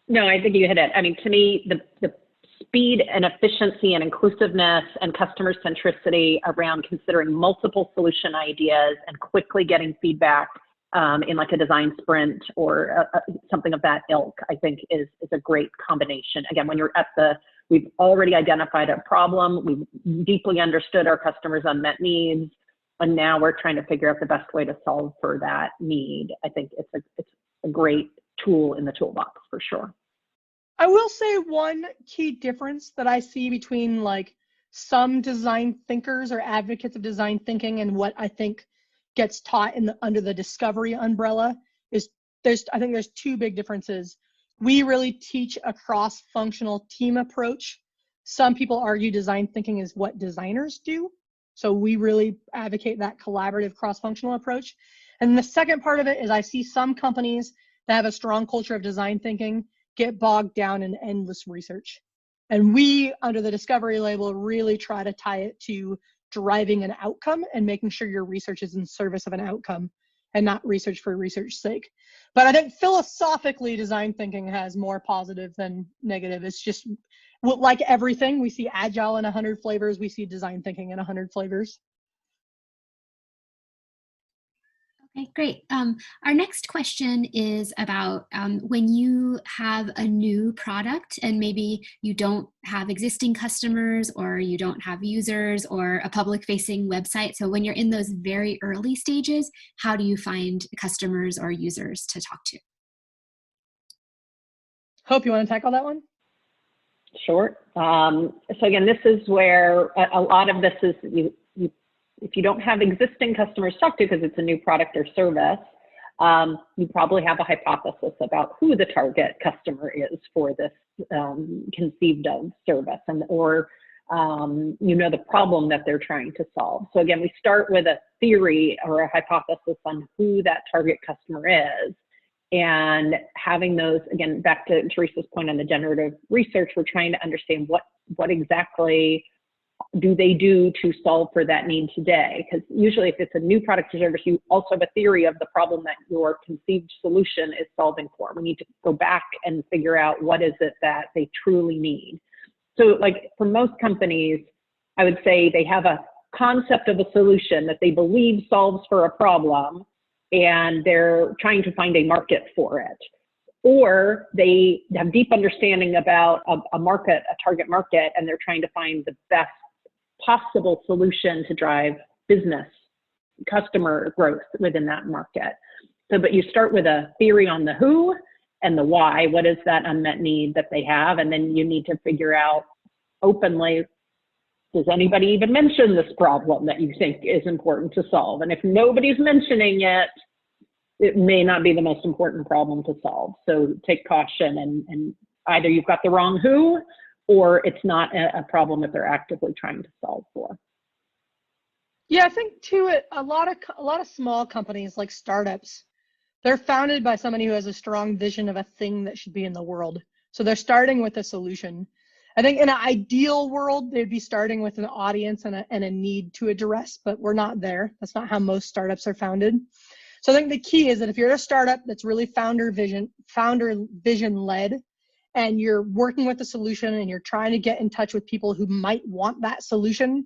No, I think you hit it. I mean, to me, the speed and efficiency and inclusiveness and customer centricity around considering multiple solution ideas and quickly getting feedback in like a design sprint or something of that ilk, I think is a great combination. Again, when you're at we've already identified a problem, we've deeply understood our customers' unmet needs, and now we're trying to figure out the best way to solve for that need. I think it's a great tool in the toolbox for sure. I will say one key difference that I see between like some design thinkers or advocates of design thinking and what I think gets taught in under the discovery umbrella is I think there's two big differences. We really teach a cross-functional team approach. Some people argue design thinking is what designers do. So we really advocate that collaborative cross-functional approach. And the second part of it is I see some companies that have a strong culture of design thinking get bogged down in endless research. And we, under the discovery label, really try to tie it to driving an outcome and making sure your research is in service of an outcome and not research for research's sake. But I think philosophically, design thinking has more positive than negative. It's just like everything, we see agile in 100 flavors, we see design thinking in 100 flavors. Okay, great. Our next question is about when you have a new product and maybe you don't have existing customers or you don't have users or a public-facing website. So when you're in those very early stages, how do you find customers or users to talk to? Hope you want to tackle that one? Sure. So again, this is where a lot of this is if you don't have existing customers to talk to because it's a new product or service, you probably have a hypothesis about who the target customer is for this conceived of service or you know the problem that they're trying to solve. So again, we start with a theory or a hypothesis on who that target customer is. And having those, again, back to Teresa's point on the generative research, we're trying to understand what exactly do they do to solve for that need today? Because usually if it's a new product or service, you also have a theory of the problem that your conceived solution is solving for. We need to go back and figure out what is it that they truly need. So like for most companies, I would say they have a concept of a solution that they believe solves for a problem, and they're trying to find a market for it. Or they have deep understanding about a market, a target market, and they're trying to find the best possible solution to drive business, customer growth within that market. So, but you start with a theory on the who and the why. What is that unmet need that they have? And then you need to figure out openly, does anybody even mention this problem that you think is important to solve? And if nobody's mentioning it, it may not be the most important problem to solve. So take caution, and either you've got the wrong who, or it's not a problem that they're actively trying to solve for. Yeah, I think too, a lot of small companies like startups, they're founded by somebody who has a strong vision of a thing that should be in the world. So they're starting with a solution. I think in an ideal world, they'd be starting with an audience and a need to address, but we're not there. That's not how most startups are founded. So I think the key is that if you're a startup that's really founder vision led, and you're working with the solution and you're trying to get in touch with people who might want that solution,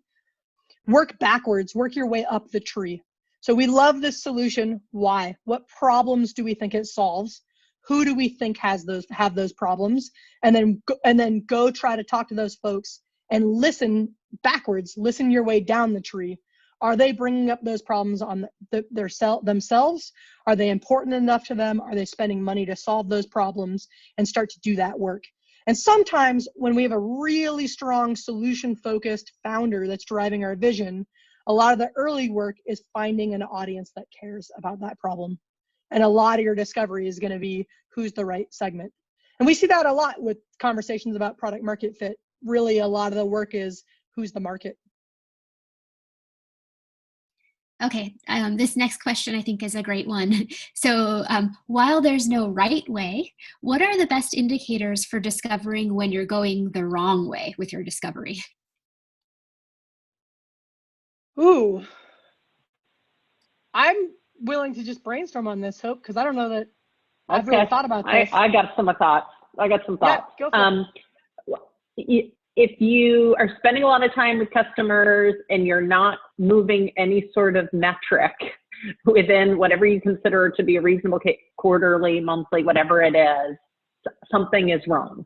work backwards, work your way up the tree. So we love this solution. Why? What problems do we think it solves? Who do we think have those problems? And then go try to talk to those folks and listen backwards, listen your way down the tree. Are they bringing up those problems on themselves? Are they important enough to them? Are they spending money to solve those problems, and start to do that work? And sometimes when we have a really strong solution-focused founder that's driving our vision, a lot of the early work is finding an audience that cares about that problem. And a lot of your discovery is going to be who's the right segment. And we see that a lot with conversations about product market fit. Really, a lot of the work is who's the market. Okay, this next question I think is a great one. So while there's no right way, what are the best indicators for discovering when you're going the wrong way with your discovery? Ooh, I'm willing to just brainstorm on this, Hope, because I don't know that I've really thought about this. I got some thoughts. Yeah, go for it. If you are spending a lot of time with customers and you're not moving any sort of metric within whatever you consider to be a reasonable quarterly, monthly, whatever it is, something is wrong.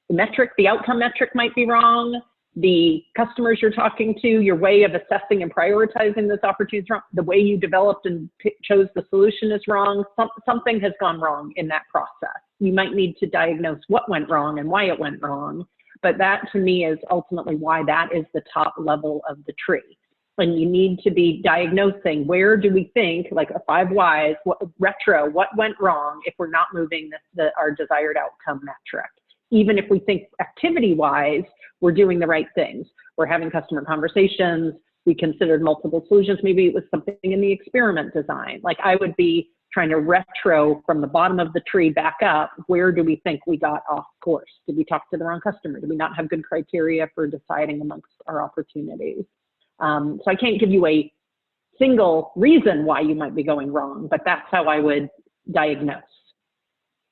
The outcome metric might be wrong. The customers you're talking to, your way of assessing and prioritizing those opportunities is wrong. The way you developed and chose the solution is wrong. Something has gone wrong in that process. You might need to diagnose what went wrong and why it went wrong. But that to me is ultimately why that is the top level of the tree. And you need to be diagnosing, where do we think, like a 5 whys, what went wrong if we're not moving our desired outcome metric. Even if we think activity-wise, we're doing the right things. We're having customer conversations, we considered multiple solutions, maybe it was something in the experiment design. Like I would be trying to retro from the bottom of the tree back up, where do we think we got off course? Did we talk to the wrong customer? Did we not have good criteria for deciding amongst our opportunities? So I can't give you a single reason why you might be going wrong, but that's how I would diagnose.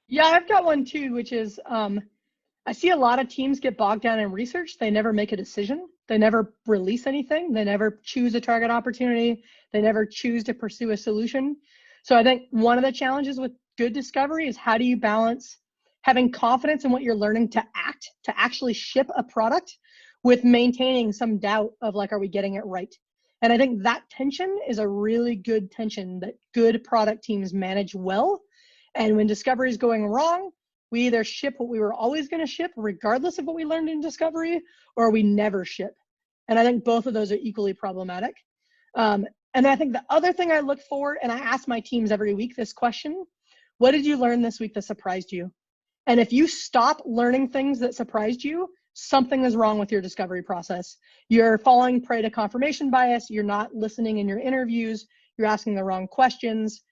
Yeah, I've got one too, which is I see a lot of teams get bogged down in research. They never make a decision. They never release anything. They never choose a target opportunity. They never choose to pursue a solution. So I think one of the challenges with good discovery is, how do you balance having confidence in what you're learning to actually ship a product, with maintaining some doubt of like, are we getting it right? And I think that tension is a really good tension that good product teams manage well. And when discovery is going wrong, we either ship what we were always going to ship, regardless of what we learned in discovery, or we never ship. And I think both of those are equally problematic. And I think the other thing I look for, and I ask my teams every week this question: what did you learn this week that surprised you? And if you stop learning things that surprised you, something is wrong with your discovery process. You're falling prey to confirmation bias. You're not listening in your interviews. You're asking the wrong questions.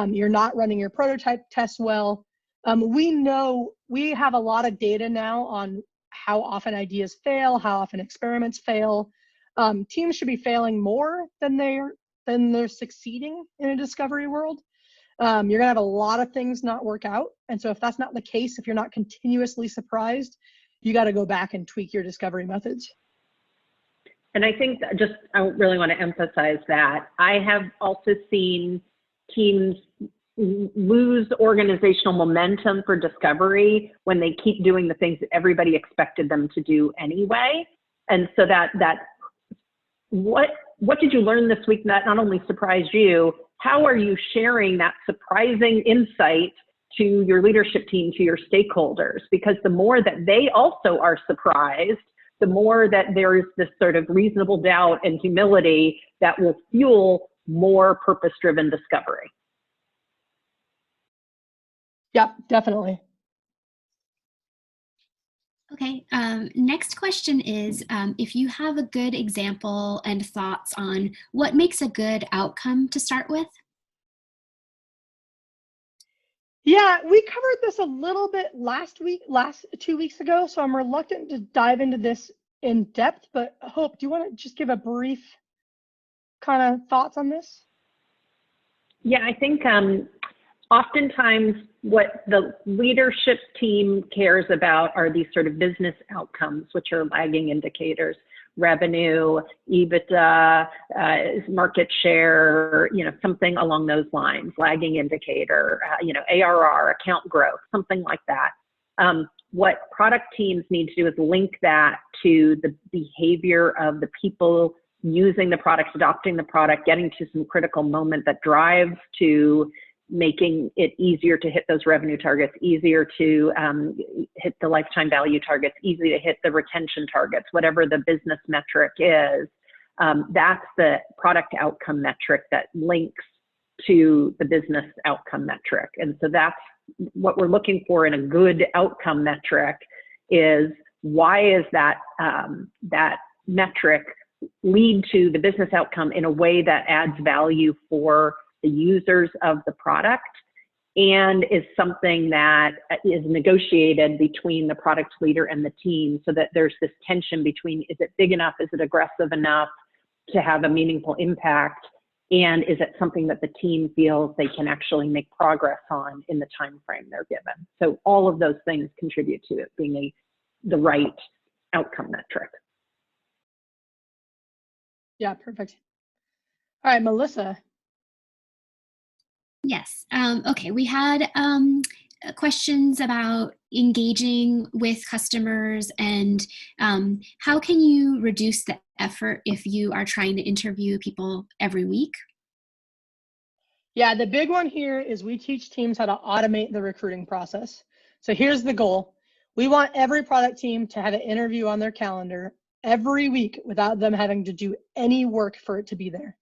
You're not running your prototype tests well. We know we have a lot of data now on how often ideas fail, how often experiments fail. Teams should be failing more than they're succeeding in a discovery world. You're gonna have a lot of things not work out. And so if that's not the case, if you're not continuously surprised, you got to go back and tweak your discovery methods. And I think I really want to emphasize that. I have also seen teams lose organizational momentum for discovery when they keep doing the things that everybody expected them to do anyway. And so what did you learn this week that not only surprised you, how are you sharing that surprising insight to your leadership team, to your stakeholders? Because the more that they also are surprised, the more that there is this sort of reasonable doubt and humility that will fuel more purpose-driven discovery. Yeah, definitely. Okay, next question is, if you have a good example and thoughts on what makes a good outcome to start with? Yeah, we covered this a little bit last 2 weeks ago, so I'm reluctant to dive into this in depth, but Hope, do you want to just give a brief kind of thoughts on this? Yeah, I think oftentimes what the leadership team cares about are these sort of business outcomes, which are lagging indicators: revenue, EBITDA, market share, something along those lines, lagging indicator, ARR, account growth, something like that. What product teams need to do is link that to the behavior of the people using the product, adopting the product, getting to some critical moment that drives to making it easier to hit those revenue targets, easier to hit the lifetime value targets, easy to hit the retention targets, whatever the business metric is. That's the product outcome metric that links to the business outcome metric. And so that's what we're looking for in a good outcome metric, is why is that metric lead to the business outcome in a way that adds value for the users of the product, and is something that is negotiated between the product leader and the team, so that there's this tension between, is it big enough, is it aggressive enough to have a meaningful impact, and is it something that the team feels they can actually make progress on in the time frame they're given. So all of those things contribute to it being the right outcome metric. Yeah, perfect. All right, Melissa. Yes. Okay, we had questions about engaging with customers and how can you reduce the effort if you are trying to interview people every week? Yeah, the big one here is we teach teams how to automate the recruiting process. So here's the goal. We want every product team to have an interview on their calendar every week without them having to do any work for it to be there.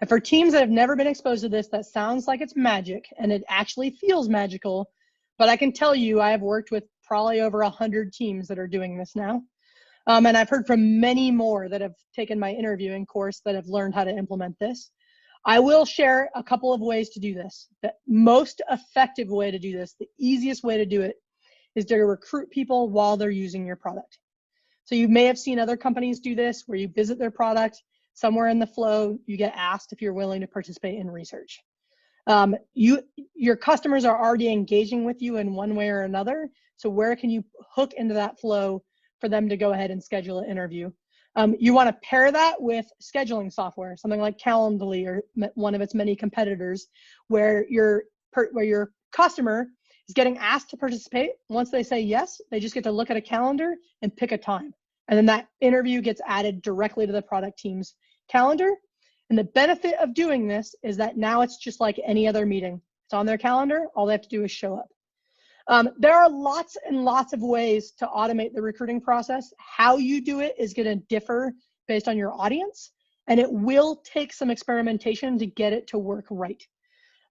And for teams that have never been exposed to this, that sounds like it's magic, and it actually feels magical. But I can tell you, I have worked with probably over 100 teams that are doing this now. And I've heard from many more that have taken my interviewing course that have learned how to implement this. I will share a couple of ways to do this. The most effective way to do this, the easiest way to do it, is to recruit people while they're using your product. So you may have seen other companies do this where you visit their product, somewhere in the flow, you get asked if you're willing to participate in research. Your customers are already engaging with you in one way or another. So where can you hook into that flow for them to go ahead and schedule an interview? You want to pair that with scheduling software, something like Calendly or one of its many competitors, where your customer is getting asked to participate. Once they say yes, they just get to look at a calendar and pick a time. And then that interview gets added directly to the product team's calendar. And the benefit of doing this is that now it's just like any other meeting. It's on their calendar. All they have to do is show up. There are lots and lots of ways to automate the recruiting process. How you do it is going to differ based on your audience, and it will take some experimentation to get it to work right.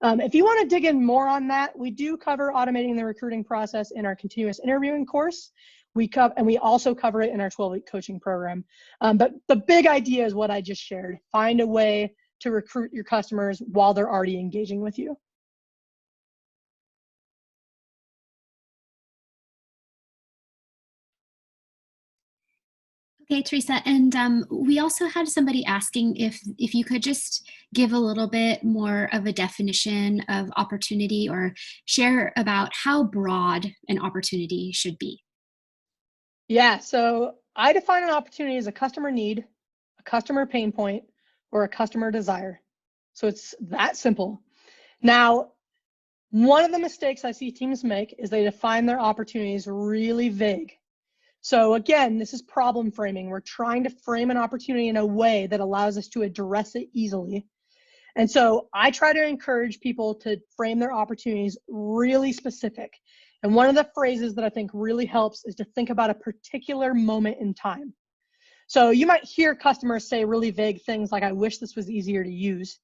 If you want to dig in more on that, we do cover automating the recruiting process in our continuous interviewing course. And we also cover it in our 12-week coaching program. But the big idea is what I just shared. Find a way to recruit your customers while they're already engaging with you. Okay, Teresa, and we also had somebody asking if you could just give a little bit more of a definition of opportunity or share about how broad an opportunity should be. Yeah, so I define an opportunity as a customer need, a customer pain point, or a customer desire. So it's that simple. Now, one of the mistakes I see teams make is they define their opportunities really vague. So again, this is problem framing. We're trying to frame an opportunity in a way that allows us to address it easily. And so I try to encourage people to frame their opportunities really specific. And one of the phrases that I think really helps is to think about a particular moment in time. So you might hear customers say really vague things like, I wish this was easier to use.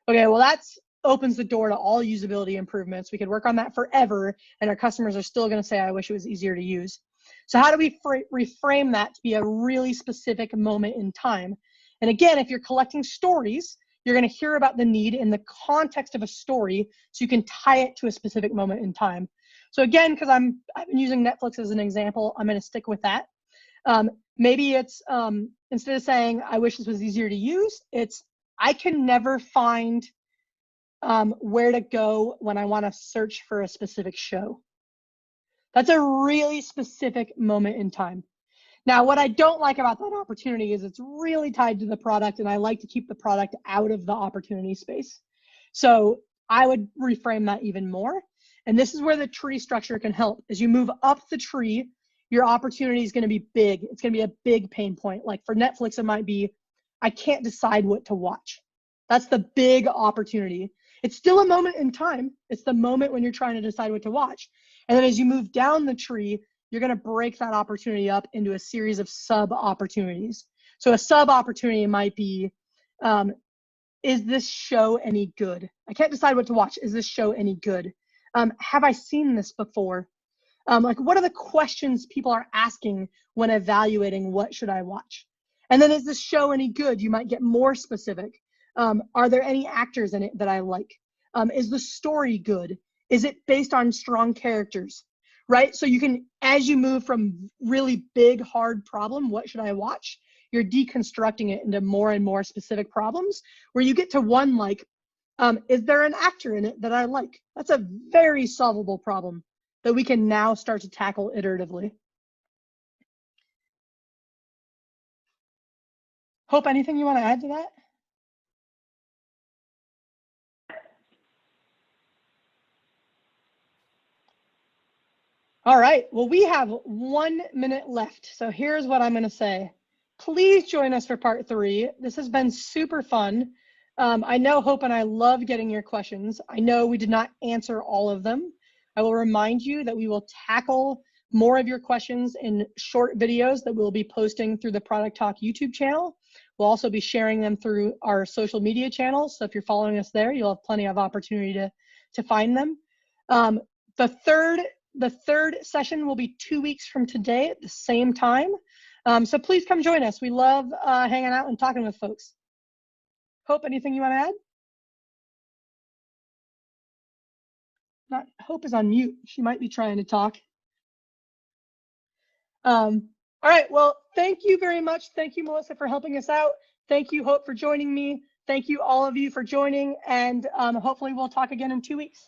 Okay, well, that opens the door to all usability improvements. We could work on that forever, and our customers are still going to say, I wish it was easier to use. So how do we reframe that to be a really specific moment in time? And again, if you're collecting stories, you're going to hear about the need in the context of a story, so you can tie it to a specific moment in time. So again, because I've been using Netflix as an example, I'm going to stick with that. Maybe it's instead of saying, I wish this was easier to use, it's I can never find where to go when I want to search for a specific show. That's a really specific moment in time. Now, what I don't like about that opportunity is it's really tied to the product, and I like to keep the product out of the opportunity space. So I would reframe that even more. And this is where the tree structure can help. As you move up the tree, your opportunity is going to be big. It's going to be a big pain point. Like for Netflix, it might be, I can't decide what to watch. That's the big opportunity. It's still a moment in time. It's the moment when you're trying to decide what to watch. And then as you move down the tree, you're going to break that opportunity up into a series of sub-opportunities. So a sub-opportunity might be, is this show any good? I can't decide what to watch. Is this show any good? Have I seen this before? Like, what are the questions people are asking when evaluating what should I watch? And then, is this show any good? You might get more specific. Are there any actors in it that I like? Is the story good? Is it based on strong characters? Right? So you can, as you move from really big, hard problem, what should I watch? You're deconstructing it into more and more specific problems where you get to one like, is there an actor in it that I like? That's a very solvable problem that we can now start to tackle iteratively. Hope, anything you want to add to that? All right, well, we have 1 minute left. So here's what I'm going to say. Please join us for part 3. This has been super fun. I know Hope and I love getting your questions. I know we did not answer all of them. I will remind you that we will tackle more of your questions in short videos that we'll be posting through the Product Talk YouTube channel. We'll also be sharing them through our social media channels. So if you're following us there, you'll have plenty of opportunity to find them. The third session will be 2 weeks from today at the same time. So please come join us. We love hanging out and talking with folks. Hope, anything you want to add? Hope is on mute. She might be trying to talk. All right, well, thank you very much. Thank you, Melissa, for helping us out. Thank you, Hope, for joining me. Thank you, all of you, for joining, and hopefully we'll talk again in 2 weeks.